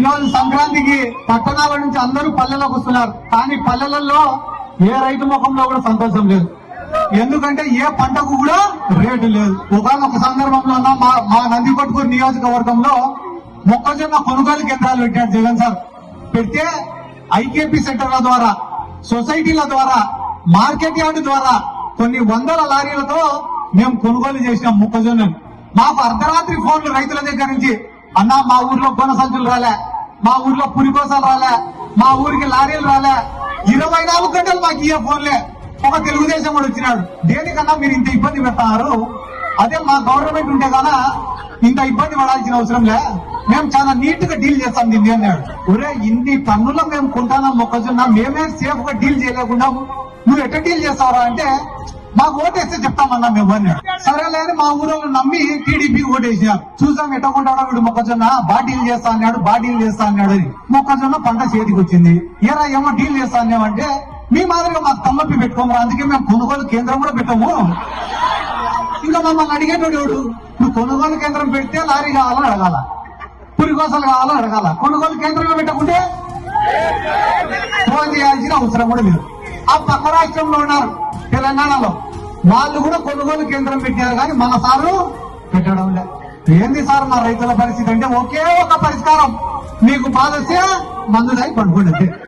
రోజు సంక్రాంతికి పట్టణాల నుంచి అందరూ పల్లెలోకి వస్తున్నారు. కానీ పల్లెలలో ఏ రైతు ముఖంలో కూడా సంతోషం లేదు. ఎందుకంటే ఏ పంటకు కూడా రేటు లేదు. ఒకనొక సందర్భంలో మా నందికొట్కూరు నియోజకవర్గంలో మొక్కజొన్న కొనుగోలు కేంద్రాలు పెట్టాడు జగన్ సార్. పెడితే ఐకేపీ సెంటర్ల ద్వారా, సొసైటీల ద్వారా, మార్కెట్ యార్డు ద్వారా కొన్ని వందల లారీలతో మేము కొనుగోలు చేసినాం మొక్కజొన్నను. మాకు అర్ధరాత్రి ఫోన్లు రైతుల దగ్గర నుంచి, అన్నా మా ఊర్లో కొన సంచులు రాలే, మా ఊర్లో పురికోసాలు రాలే, మా ఊరికి లారీలు రాలే, 24 గంటలు మాకు ఇయ్యే ఫోన్లే. ఒక తెలుగుదేశం కూడా వచ్చినాడు, దేనికన్నా మీరు ఇంత ఇబ్బంది పెడతారు, అదే మా గవర్నమెంట్ ఉంటే కదా ఇంత ఇబ్బంది పడాల్సిన అవసరం లే, మేము చాలా నీట్ గా డీల్ చేస్తాం దీన్ని అన్నాడు. ఒరే ఇన్ని టన్నులు మేము కొంటానా మొక్కజొన్న, మేమే సేఫ్ గా డీల్ చేయలేకుండా నువ్వు ఎట్లా డీల్ చేస్తావరా అంటే, మాకు ఓటేస్తే చెప్తామన్నా మేము అన్నాడు. సరేలేని మా ఊరు నమ్మి టీడీపీ ఓటేసినారు. చూసాం ఎట్లా కొంటాడో వీడు మొక్కజొన్న, డీల్ చేస్తా అన్నాడు, డీల్ చేస్తా అన్నాడు అని. మొక్కజొన్న పంట చేతికి వచ్చింది. ఏరా ఏమో డీల్ చేస్తా అన్నామంటే, మీ మాదిరిగా మాకు తలనొప్పి పెట్టుకోమరా, అందుకే మేము కొనుగోలు కేంద్రం కూడా పెట్టాము. ఇంకా మమ్మల్ని అడిగేటోడు నువ్వు కొనుగోలు కేంద్రం పెడితే లారీ కావాలని అడగాల, పురికోసలు కావాలని అడగాల, కొనుగోలు కేంద్రంలో పెట్టకుంటే ఫోన్ చేయాల్సిన అవసరం కూడా లేదు. ఆ పక్క రాష్ట్రంలో ఉన్నారు తెలంగాణలో, వాళ్ళు కూడా కొనుగోలు కేంద్రం పెట్టారు, కానీ మన సారు పెట్టడం లేదు. ఏంది సార్ మా రైతుల పరిస్థితి అంటే, ఒకే ఒక పరిష్కారం, మీకు బాధ వస్తే మందు దాగి పడుకోండి.